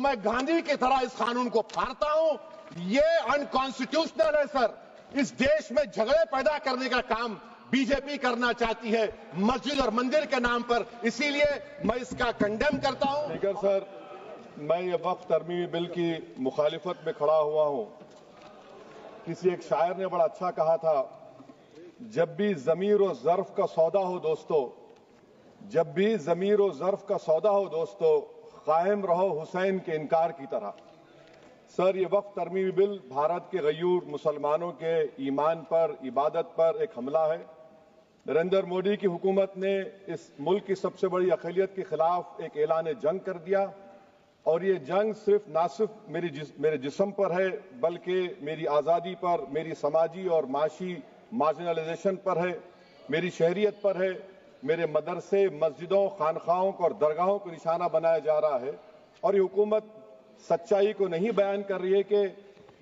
मैं गांधी की तरह इस कानून को फाड़ता हूं। ये अनकॉन्स्टिट्यूशनल है सर। इस देश में झगड़े पैदा करने का काम बीजेपी करना चाहती है मस्जिद और मंदिर के नाम पर, इसीलिए मैं इसका कंडेम करता हूं। स्पीकर सर, मैं ये वक्फ तरमीमी बिल की मुखालिफत में खड़ा हुआ हूं। किसी एक शायर ने बड़ा अच्छा कहा था, जब भी ज़मीर और ज़र्फ का सौदा हो दोस्तों, जब भी ज़मीर और ज़र्फ का सौदा हो दोस्तों, कायम रहो हुसैन के इनकार की तरह। सर, ये वक्फ तरमीमी बिल भारत के गयूर मुसलमानों के ईमान पर, इबादत पर एक हमला है। नरेंद्र मोदी की हुकूमत ने इस मुल्क की सबसे बड़ी अक़लियत के खिलाफ एक ऐलान जंग कर दिया, और ये जंग ना सिर्फ मेरे जिस्म पर है, बल्कि मेरी आज़ादी पर, मेरी समाजी और माशी मार्जिनलाइजेशन पर है, मेरी शहरियत पर है, मेरे मदरसे, मस्जिदों, खानखाहों और दरगाहों को निशाना बनाया जा रहा है। और ये हुकूमत सच्चाई को नहीं बयान कर रही है कि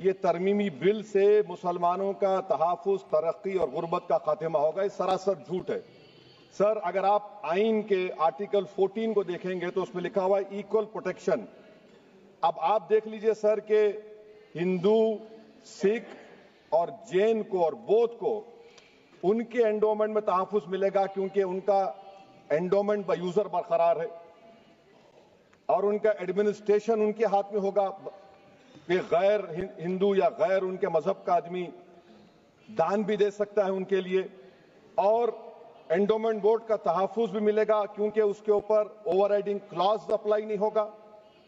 ये तरमीमी बिल से मुसलमानों का तहफ़्फ़ुज़, तरक्की और गुर्बत का खात्मा होगा। ये सरासर झूठ है। सर, अगर आप आइन के आर्टिकल 14 को देखेंगे तो उसमें लिखा हुआ है इक्वल प्रोटेक्शन। अब आप देख लीजिए सर कि हिंदू, सिख और जैन को और बौद्ध को उनके एंडोमेंट में तहफ़्फ़ुज़ मिलेगा, क्योंकि उनका एंडोमेंट बाय यूजर बरकरार है और उनका एडमिनिस्ट्रेशन उनके हाथ में होगा कि गैर हिंदू या गैर उनके मजहब का आदमी दान भी दे सकता है उनके लिए, और एंडोमेंट बोर्ड का तहफ़्फ़ुज़ भी मिलेगा, क्योंकि उसके ऊपर ओवरराइडिंग क्लॉज अप्लाई नहीं होगा,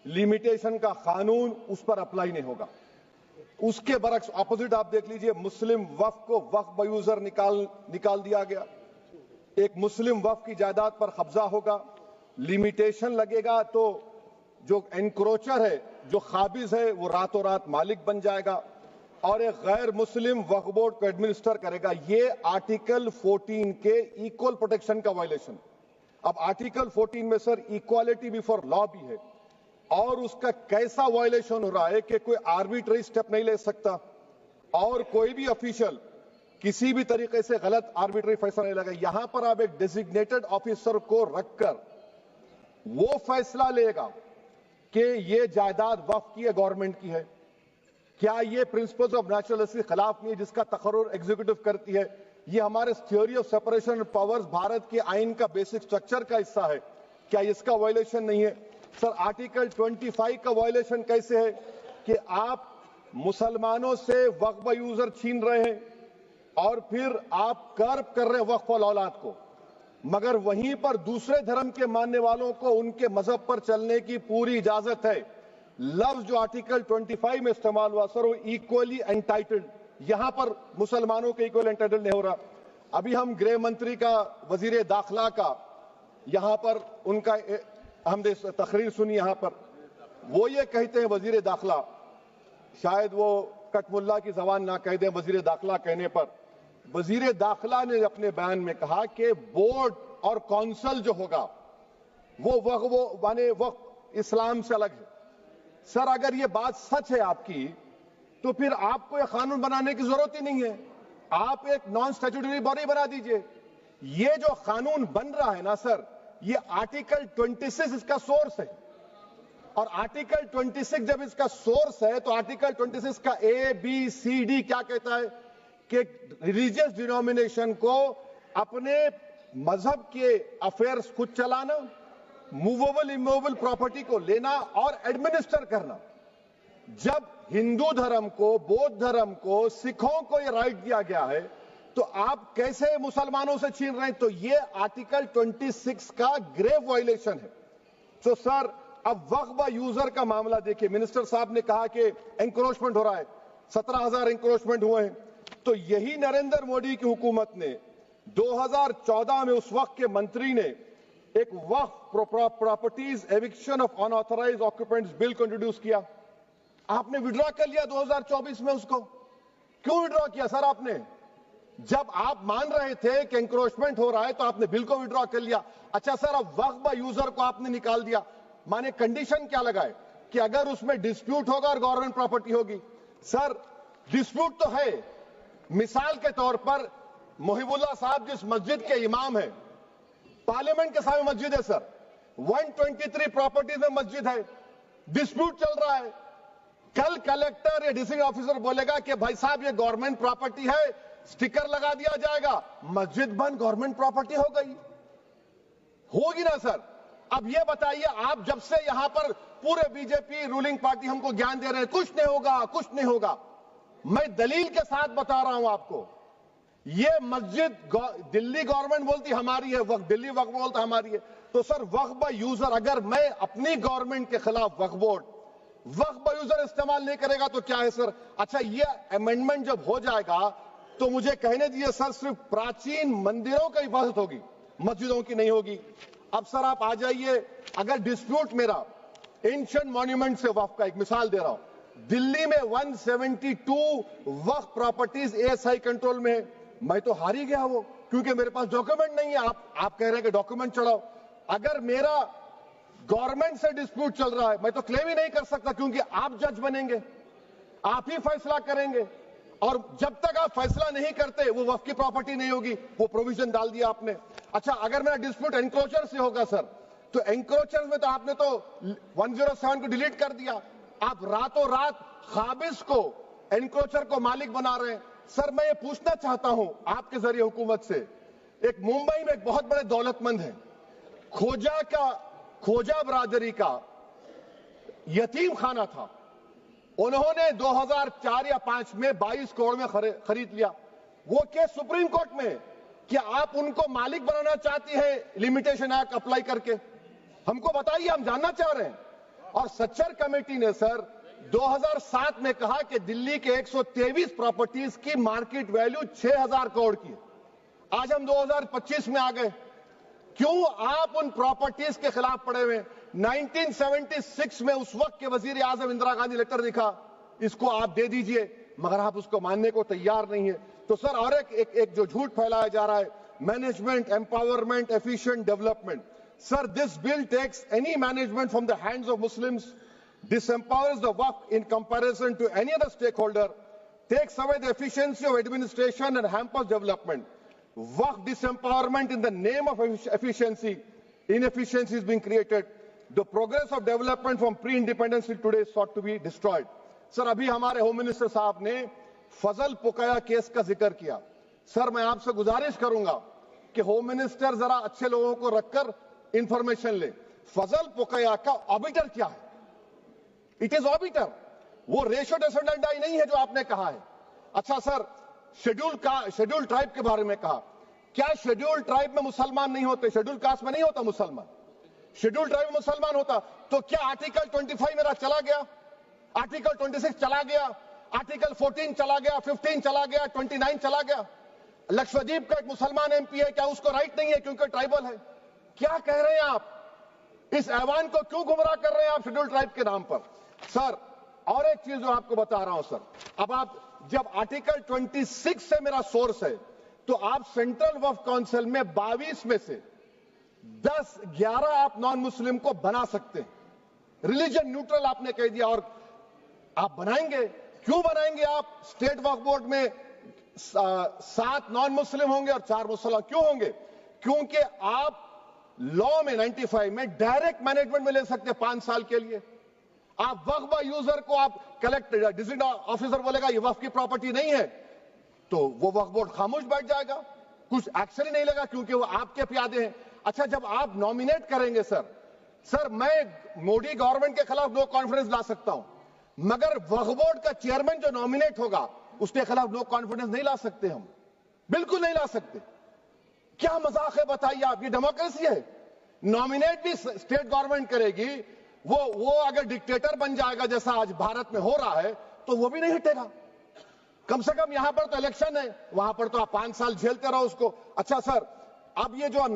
लिमिटेशन का कानून उस पर अप्लाई नहीं होगा। उसके बरक्स ऑपोजिट आप देख लीजिए, मुस्लिम वक्फ को वक्फ बाय यूजर निकाल दिया गया। एक मुस्लिम वक्फ की जायदाद पर कब्जा होगा, लिमिटेशन लगेगा तो जो एनक्रोचर है, जो खाबिज है, वो रातों रात मालिक बन जाएगा और एक गैर मुस्लिम वक्फ बोर्ड को एडमिनिस्टर करेगा। ये आर्टिकल 14 के इक्वल प्रोटेक्शन का वायलेशन। अब आर्टिकल 14 में सर इक्वालिटी बिफोर लॉ भी है, और उसका कैसा वायलेशन हो रहा है कि कोई आर्बिट्ररी स्टेप नहीं ले सकता और कोई भी ऑफिशियल किसी भी तरीके से गलत आर्बिट्ररी फैसला नहीं लगा। यहां पर आप एक डेजिग्नेटेड ऑफिसर को रखकर वो फैसला लेगा कि ये जायदाद वक्फ की है, गवर्नमेंट की है। क्या ये प्रिंसिपल्स ऑफ नेचुरलिटी के खिलाफ नहीं है जिसका तकर्रुर एग्जीक्यूटिव करती है? ये हमारे theory of separation of powers, Bharat के आइन का बेसिक स्ट्रक्चर का हिस्सा है। क्या इसका वायलेशन नहीं है? सर, आर्टिकल 25 का वायलेशन कैसे है कि आप मुसलमानों से वक्फ बाय यूजर छीन रहे हैं और फिर आप कर्ब कर रहे हैं वक्फ वाल औलाद को, मगर वहीं पर दूसरे धर्म के मानने वालों को उनके मजहब पर चलने की पूरी इजाजत है। लफ्ज जो आर्टिकल 25 में इस्तेमाल हुआ सर, वो इक्वली एंटाइटल्ड, यहां पर मुसलमानों के इक्वल एंटाइटल्ड नहीं हो रहा। अभी हम गृह मंत्री का, वजीर दाखिला का यहां पर उनका हमने तकरीर सुनी, यहां पर वो ये कहते हैं, वजीर दाखिला, शायद वो कटमुल्ला की जबान ना कह दें, वजीर दाखिला कहने पर वजीर दाखिला ने अपने बयान में कहा कि बोर्ड और काउंसिल जो होगा वो माने वक्फ इस्लाम से अलग है। सर, अगर ये बात सच है आपकी, तो फिर आपको यह कानून बनाने की जरूरत ही नहीं है। आप एक नॉन स्टैट्यूटरी बॉडी बना दीजिए। ये जो कानून बन रहा है ना सर, ये आर्टिकल 26 इसका सोर्स है, और आर्टिकल 26 जब इसका सोर्स है तो आर्टिकल 26 का ABCD क्या कहता है कि रिलीजियस डिनोमिनेशन को अपने मजहब के अफेयर्स खुद चलाना, मूवेबल इमूवेबल प्रॉपर्टी को लेना और एडमिनिस्टर करना। जब हिंदू धर्म को, बौद्ध धर्म को, सिखों को यह राइट दिया गया है, तो आप कैसे मुसलमानों से छीन रहे हैं? तो ये आर्टिकल 26 का ग्रेव वायलेशन है। तो सर, अब वक्फ बाय यूजर का मामला देखिए, मिनिस्टर साहब ने कहा कि एंक्रोचमेंट हो रहा है, 17,000 एंक्रोचमेंट हुए हैं। तो यही नरेंद्र मोदी की हुकूमत ने 2014 में उस वक्त के मंत्री ने एक Waqf properties eviction of unauthorised occupants bill को इंट्रोड्यूस किया। आपने विड्रॉ कर लिया 2024 में उसको। क्यों विड्रॉ किया सर आपने? जब आप मान रहे थे कि एंक्रोचमेंट हो रहा है तो आपने बिल को विड्रॉ कर लिया। अच्छा सर, अब वक्फ बाय यूजर को आपने निकाल दिया, माने कंडीशन क्या लगाए कि अगर उसमें डिस्प्यूट होगा और गवर्नमेंट प्रॉपर्टी होगी। सर, डिस्प्यूट तो है। मिसाल के तौर पर मोहिबुल्लाह साहब जिस मस्जिद के इमाम है, पार्लियामेंट के सामने मस्जिद है सर, 123 प्रॉपर्टीज में मस्जिद है, डिस्प्यूट चल रहा है। कल कलेक्टर या डिस्ट्रिक्ट ऑफिसर बोलेगा कि भाई साहब ये गवर्नमेंट प्रॉपर्टी है, स्टिकर लगा दिया जाएगा, मस्जिद बंद गवर्नमेंट प्रॉपर्टी हो गई, होगी ना सर? अब ये बताइए, आप जब से यहां पर पूरे बीजेपी रूलिंग पार्टी हमको ज्ञान दे रहे हैं कुछ नहीं होगा, कुछ नहीं होगा, मैं दलील के साथ बता रहा हूं आपको। ये मस्जिद दिल्ली गवर्नमेंट बोलती हमारी है, वक्फ दिल्ली वक्फ बोलता हमारी है, तो सर वक्फ बाय यूजर, अगर मैं अपनी गवर्नमेंट के खिलाफ वक्फ बोर्ड वक्फ बाय यूजर इस्तेमाल नहीं करेगा तो क्या है सर? अच्छा, ये अमेंडमेंट जब हो जाएगा तो मुझे कहने दीजिए सर, सिर्फ प्राचीन मंदिरों की हिफाजत होगी, मस्जिदों की नहीं होगी। अब सर आप आ जाइए, अगर डिस्प्यूट मेरा एंशिएंट मॉन्यूमेंट से वक्फ का, एक मिसाल दे रहा हूं, दिल्ली में 172 वक्फ प्रॉपर्टीज एएसआई कंट्रोल में है, मैं तो हार ही गया वो, क्योंकि मेरे पास डॉक्यूमेंट नहीं है। आप कह रहे हैं कि डॉक्यूमेंट चढ़ाओ, अगर मेरा गवर्नमेंट से डिस्प्यूट चल रहा है मैं तो क्लेम ही नहीं कर सकता, क्योंकि आप जज बनेंगे, आप ही फैसला करेंगे, और जब तक आप फैसला नहीं करते वो वक्फ की प्रॉपर्टी नहीं होगी। वो प्रोविजन डाल दिया आपने। अच्छा, अगर मेरा डिस्प्यूट एनक्रोचर से होगा सर, तो एनक्रोचर में तो आपने तो 107 को डिलीट कर दिया, आप रातों रात खाबिज को, एनक्रोचर को मालिक बना रहे हैं। सर मैं ये पूछना चाहता हूं आपके जरिए हुकूमत से, एक मुंबई में एक बहुत बड़े दौलतमंद है, खोजा बरादरी का यतीम खाना था, उन्होंने 2004 या 5 में 22 करोड़ में खरीद लिया। वो केस सुप्रीम कोर्ट में कि आप उनको मालिक बनाना चाहती है लिमिटेशन एक्ट अप्लाई करके, हमको बताइए, हम जानना चाह रहे हैं। और सच्चर कमेटी ने सर 2007 में कहा कि दिल्ली के 123 प्रॉपर्टीज की मार्केट वैल्यू 6000 करोड़ की। आज हम 2025 में आ गए, क्यों आप उन प्रॉपर्टीज के खिलाफ पड़े हुए? 1976 में उस वक्त के वजीर आजम इंदिरा गांधी लेटर लिखा, इसको आप दे दीजिए, मगर आप उसको मानने को तैयार नहीं है। तो सर और एक जो झूठ फैलाया जा रहा है, management empowerment efficient development, sir this bill takes any management from the hands of Muslims, disempowers the waqf in comparison to any other stakeholder, takes away the efficiency of administration and hampers development. Waqf disempowerment in the name of efficiency, inefficiency is being created. The progress of development from pre-independence till today is sought to be destroyed. Sir अभी हमारे home minister साहब ने फजल पुकाया case का जिक्र किया। Sir मैं आपसे गुजारिश करूंगा कि होम मिनिस्टर जरा अच्छे लोगों को रखकर इंफॉर्मेशन ले। फजल पुकाया का ऑबिटर क्या है? इट इज ऑबिटर, वो रेशियो डिसेंडेंटाई नहीं है जो आपने कहा है। अच्छा सर, शेड्यूल ट्राइब के बारे में कहा, क्या शेड्यूल ट्राइब में मुसलमान नहीं होते? शेड्यूल कास्ट में नहीं होता मुसलमान, शेड्यूल ट्राइब में मुसलमान होता। तो क्या आर्टिकल 25 मेरा चला गया, आर्टिकल 26 चला गया, आर्टिकल 14 चला गया, 15 चला गया, 29 चला गया? लक्षद्वीप का एक मुसलमान एमपी है, क्या उसको राइट नहीं है क्योंकि ट्राइबल है? क्या कह रहे हैं आप? इस ऐवान को क्यों गुमराह कर रहे हैं आप शेड्यूल ट्राइब के नाम पर? सर और एक चीज जो आपको बता रहा हूं सर, अब आप जब आर्टिकल 26 से मेरा सोर्स है, तो आप सेंट्रल वक्फ काउंसिल में 22 में से 10-11 आप नॉन मुस्लिम को बना सकते हैं, रिलीजन न्यूट्रल आपने कह दिया, और आप बनाएंगे। क्यों बनाएंगे आप? स्टेट वक्फ बोर्ड में 7 नॉन मुस्लिम होंगे और 4 मुसलमान। क्यों होंगे? क्योंकि आप लॉ में 95 में डायरेक्ट मैनेजमेंट में ले सकते हैं 5 साल के लिए। आप वक्फ बाय यूजर को आप कलेक्टर डिस्ट्रिक्ट ऑफिसर बोलेगा ये वक्फ की प्रॉपर्टी नहीं है, तो वो वक्फ बोर्ड खामोश बैठ जाएगा, कुछ एक्शन ही नहीं लेगा, क्योंकि वो आपके प्यादे हैं। अच्छा, जब आप नॉमिनेट करेंगे सर मैं मोदी गवर्नमेंट के खिलाफ नो कॉन्फिडेंस ला सकता हूं, मगर वक्फ बोर्ड का चेयरमैन जो नॉमिनेट होगा उसके खिलाफ नो कॉन्फिडेंस नहीं ला सकते, हम बिल्कुल नहीं ला सकते। क्या मजाक है बताइए आप? ये डेमोक्रेसी है। नॉमिनेट भी स्टेट गवर्नमेंट करेगी, वो अगर डिक्टेटर बन जाएगा जैसा आज भारत में हो रहा है तो वो भी नहीं हटेगा। कम से कम यहां पर तो इलेक्शन है, वहां पर तो आप 5 साल झेलते रहो उसको। अच्छा सर, अब ये जो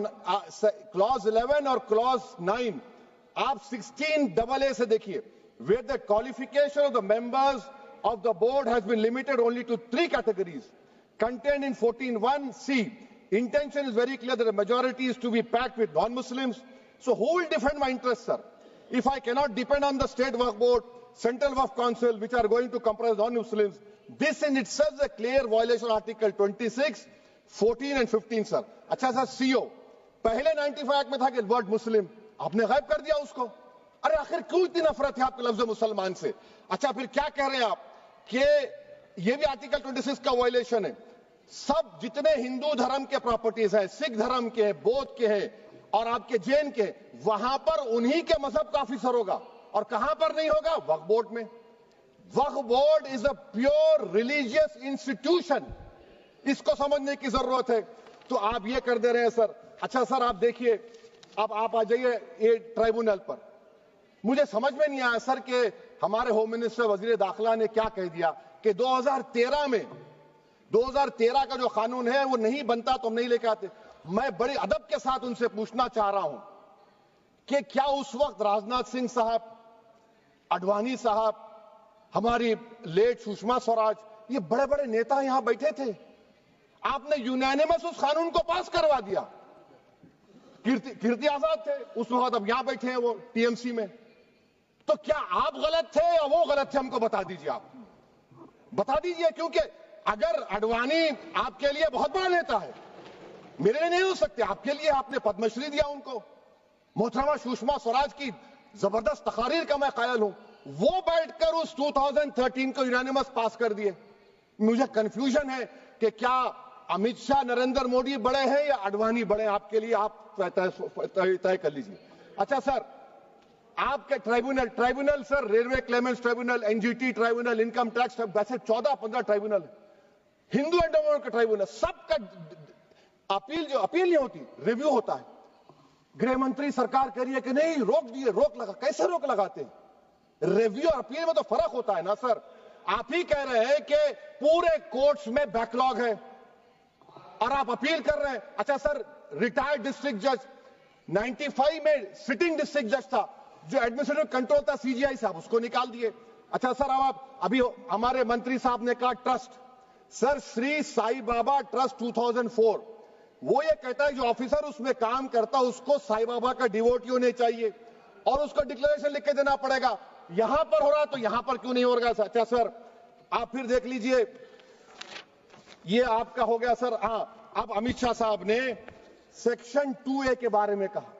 क्लॉज 11 और क्लॉज 9 आप 16AA से देखिए, where the qualification of the members of the board has been limited only to 3 categories contained in 14(1)(c). Intention is very clear that the majority is to be packed with non-Muslims. So who will defend my interests, sir? If I cannot depend on the state waqf board, central waqf council, which are going to comprise non-Muslims, this in itself is a clear violation of Article 26, 14 and 15, sir. अच्छा sir, CO पहले 95 act में था कि word मुस्लिम, आपने गायब कर दिया उसको। अरे आखिर क्यों इतनी नफरत है आपके लफ्ज मुसलमान से? अच्छा फिर क्या कह रहे हैं आप कि ये भी आर्टिकल 26 का वायलेशन है। सब जितने हिंदू धर्म के प्रॉपर्टीज हैं, सिख धर्म के, बौद्ध के हैं और आपके जैन के, वहां पर उन्हीं के मजहब का ऑफिसर होगा। और कहां पर नहीं होगा? वक्फ बोर्ड में। Waqf board is a pure religious institution, इसको समझने की जरूरत है। तो आप ये कर दे रहे हैं सर। अच्छा सर आप देखिए, अब आप आ जाइए ये ट्राइब्यूनल पर। मुझे समझ में नहीं आया सर कि हमारे होम मिनिस्टर वजीर दाखिला ने क्या कह दिया कि 2013 का जो कानून है वो नहीं बनता तो हम नहीं लेके आते। मैं बड़े अदब के साथ उनसे पूछना चाह रहा हूं कि क्या उस वक्त राजनाथ सिंह साहब, आडवाणी साहब, हमारी लेट सुषमा स्वराज, ये बड़े बड़े नेता यहां बैठे थे? आपने यूनानिमस उस कानून को पास करवा दिया। कीर्ति आजाद थे उस वक्त, अब यहां बैठे हैं वो टीएमसी में। तो क्या आप गलत थे या वो गलत थे? हमको बता दीजिए, आप बता दीजिए। क्योंकि अगर आडवाणी आपके लिए बहुत बड़ा नेता है, मेरे लिए नहीं हो सकते, आपके लिए आपने पद्मश्री दिया उनको। मोहतरमा सुषमा स्वराज की जबरदस्त तकारीर का मैं कायल हूं, वो बैठकर उस 2013 को यूनानिमस पास कर दिए। मुझे कंफ्यूजन है कि क्या अमित शाह, नरेंद्र मोदी बड़े हैं या आडवाणी बड़े हैं? आपके लिए आप तय कर लीजिए। अच्छा सर, आपके tribunal sir, railway Clements tribunal, NGT tribunal, income tax, वैसे 14-15 ट्राइब्यूनल है। हिंदू एंडोमेंट का ट्राइब्यूनल, सबका अपील नहीं होती, रिव्यू होता है। गृह मंत्री सरकार कह रही है कि नहीं, रोक दिए, रोक लगा। कैसे रोक लगाते हैं? रिव्यू और अपील में तो फर्क होता है ना सर। आप ही कह रहे हैं कि पूरे कोर्ट्स में बैकलॉग है और आप अपील कर रहे हैं। अच्छा सर, रिटायर्ड डिस्ट्रिक्ट जज 95 में सिटिंग डिस्ट्रिक्ट जज था, जो एडमिनिस्ट्रेटिव कंट्रोल था सीजीआई साहब, उसको निकाल दिए। अच्छा सर, अब आप अभी हमारे मंत्री साहब ने कहा trust, sir Shri Sai Baba trust 2004, वो ये कहता है जो ऑफिसर उसमें काम करता उसको साई बाबा का डिवोटी होने चाहिए और उसको डिक्लेरेशन लिख के देना पड़ेगा। यहां पर हो रहा तो यहां पर क्यों नहीं हो रहा? अच्छा सर, आप फिर देख लीजिए, ये आपका हो गया सर। हाँ, अब अमित शाह साहब ने सेक्शन 2A के बारे में कहा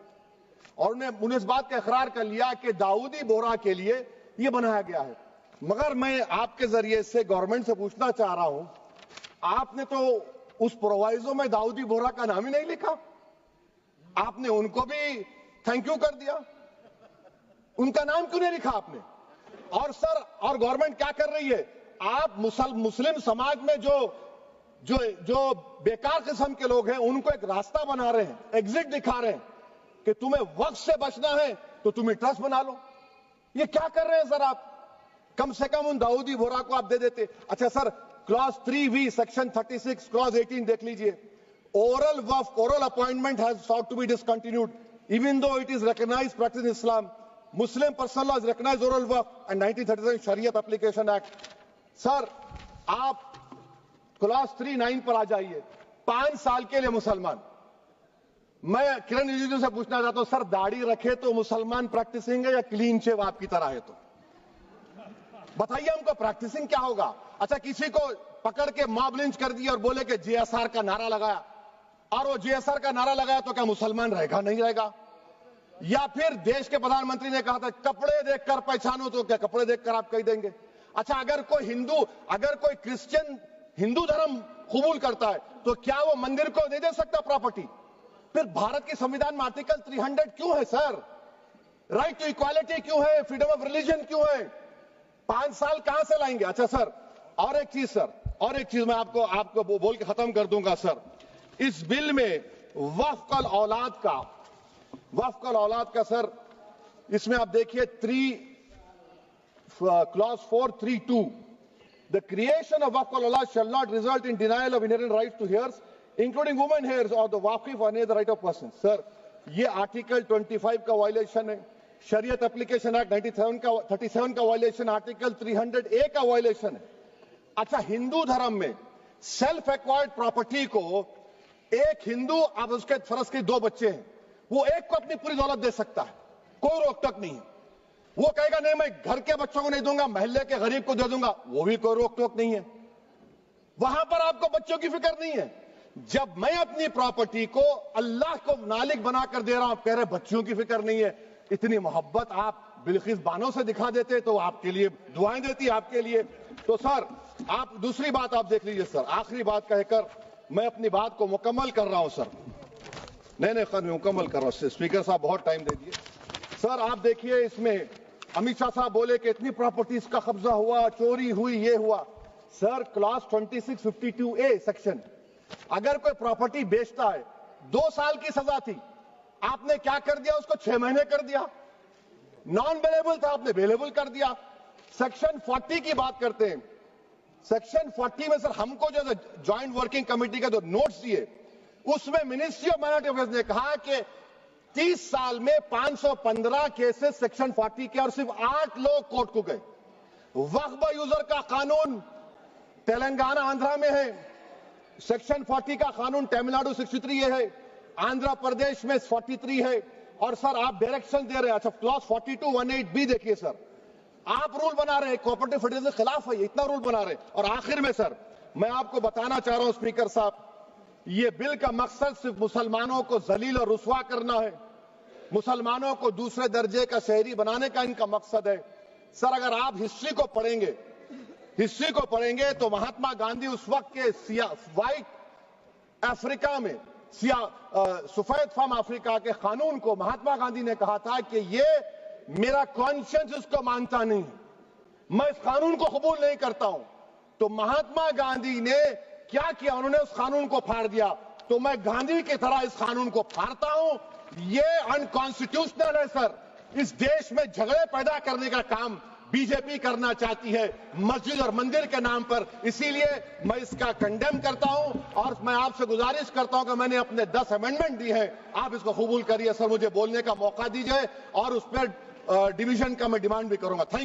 और उन्हें इस बात का इकरार कर लिया कि दाऊदी बोहरा के लिए यह बनाया गया है। मगर मैं आपके जरिए से गवर्नमेंट से पूछना चाह रहा हूं, आपने तो उस प्रोवाइजो में दाऊदी बोहरा का नाम ही नहीं लिखा। आपने उनको भी थैंक यू कर दिया, उनका नाम क्यों नहीं लिखा आपने? और सर, और गवर्नमेंट क्या कर रही है? आप मुस्लिम समाज में जो बेकार किस्म के लोग हैं उनको एक रास्ता बना रहे हैं, एग्जिट दिखा रहे हैं कि तुम्हें वक्त से बचना है तो तुम्हें ट्रस्ट बना लो। ये क्या कर रहे हैं सर आप? कम से कम उन दाऊदी बोहरा को आप दे देते। अच्छा sir, clause 3V section 36 clause 18 देख लीजिए। Oral Waqf, oral appointment has sought to be discontinued even though it is recognized practice in Islam. Muslim personal law has recognized oral waqf and 1937 Shariat Application Act. Sir आप clause 39 पर आ जाइए। 5 साल के लिए मुसलमान। मैं किरण रिजिजू से पूछना चाहता हूं, सर दाढ़ी रखे तो मुसलमान प्रैक्टिसिंग है या क्लीन शेव आपकी तरह है? तो बताइए हमको, प्रैक्टिसिंग क्या होगा? अच्छा, किसी को पकड़ के मॉब लिंच कर दिया और बोले कि JSR का नारा लगाया, और वो JSR का नारा लगाया तो क्या मुसलमान रहेगा? नहीं रहेगा। या फिर देश के प्रधानमंत्री ने कहा था कपड़े देखकर पहचानो, तो क्या कपड़े देखकर आप कह देंगे? अच्छा, अगर कोई क्रिश्चियन हिंदू धर्म कबूल करता है तो क्या वो मंदिर को नहीं दे सकता प्रॉपर्टी? फिर भारत के संविधान में आर्टिकल 300 क्यों है सर? राइट टू इक्वालिटी क्यों है? फ्रीडम ऑफ रिलीजन क्यों है? 5 साल कहां से लाएंगे? अच्छा सर, और एक चीज सर, और एक चीज मैं आपको बोल के खत्म कर दूंगा सर। इस बिल में वक्फ औलाद का सर, इसमें आप देखिए clause 432, the creation of waqf al-awlad shall not result in denial of inherent rights to heirs, including women heirs or the waqif or any other right of person. Sir, ये article 25 का violation है, शरीयत application act 37 का violation, article 300A का violation है। अच्छा, हिंदू धर्म में सेल्फ एक्वायर्ड प्रॉपर्टी को एक हिंदू, अब उसके फर्ज के 2 बच्चे हैं, वो एक को अपनी पूरी दौलत दे सकता है, कोई रोक टोक नहीं है। वो कहेगा नहीं मैं घर के बच्चों को नहीं दूंगा, मोहल्ले के गरीब को दे दूंगा, वो भी कोई रोक टोक नहीं है। वहां पर आपको बच्चों की फिक्र नहीं है। जब मैं अपनी प्रॉपर्टी को अल्लाह को मालिक बनाकर दे रहा हूं, कह रहे बच्चों की फिक्र नहीं है। इतनी मोहब्बत आप बिल्किस बानो से दिखा देते तो आपके लिए दुआएं देती आपके लिए। तो सर आप दूसरी बात आप देख लीजिए सर, आखिरी बात कहकर मैं अपनी बात को मुकम्मल कर रहा हूं सर। नहीं मुकम्मल कर रहा हूं। स्पीकर साहब बहुत टाइम दे दिए। सर आप देखिए, इसमें अमित शाह साहब बोले कि इतनी प्रॉपर्टीज का कब्जा हुआ, चोरी हुई, ये हुआ। सर क्लास 2652A सेक्शन, अगर कोई प्रॉपर्टी बेचता है 2 साल की सजा थी, आपने क्या कर दिया, उसको 6 महीने कर दिया। नॉन बेलेबल था, आपने बेलेबल कर दिया। सेक्शन 40 की बात करते हैं। सेक्शन 40 में सर हमको जो ज्वाइंट वर्किंग कमेटी का जो नोट्स दिए, उसमें मिनिस्ट्री ऑफ माइनॉरिटी अफेयर्स ने कहा कि 30 साल में 515 केसेस सेक्शन 40 के और सिर्फ 8 लोग कोर्ट को गए। वक्फ यूजर का कानून तेलंगाना आंध्रा में है, सेक्शन 40 का कानून तमिलनाडु 63 है, आंध्र प्रदेश में 43 है। और सर आप डायरेक्शन दे रहे हैं। अच्छा क्लॉज 4218B देखिए सर, आप रूल बना रहे हैं, कोऑपरेटिव फेडरलिज्म के खिलाफ है, इतना रूल बना रहे हैं। और आखिर में सर मैं आपको बताना चाह रहा हूं स्पीकर साहब, ये बिल का मकसद सिर्फ मुसलमानों को जलील और रुस्वा करना है, मुसलमानों को दूसरे दर्जे का शहरी बनाने का इनका मकसद है। सर अगर आप हिस्ट्री को पढ़ेंगे तो महात्मा गांधी उस वक्त के व्हाइट अफ्रीका में सफेद फार्म अफ्रीका के कानून को महात्मा गांधी ने कहा था कि ये मेरा कॉन्शियंस इसको मानता नहीं, मैं इस कानून को कबूल नहीं करता हूं। तो महात्मा गांधी ने क्या किया, उन्होंने उस कानून को फाड़ दिया। तो मैं गांधी की तरह इस कानून को फाड़ता हूं। ये अनकॉन्स्टिट्यूशनल है सर। इस देश में झगड़े पैदा करने का काम बीजेपी करना चाहती है मस्जिद और मंदिर के नाम पर, इसीलिए मैं इसका कंडेम करता हूं। और मैं आपसे गुजारिश करता हूं कि मैंने अपने 10 अमेंडमेंट दी हैं, आप इसको कबूल करिए। सर मुझे बोलने का मौका दीजिए और उस पर डिवीजन का मैं डिमांड भी करूंगा। थैंक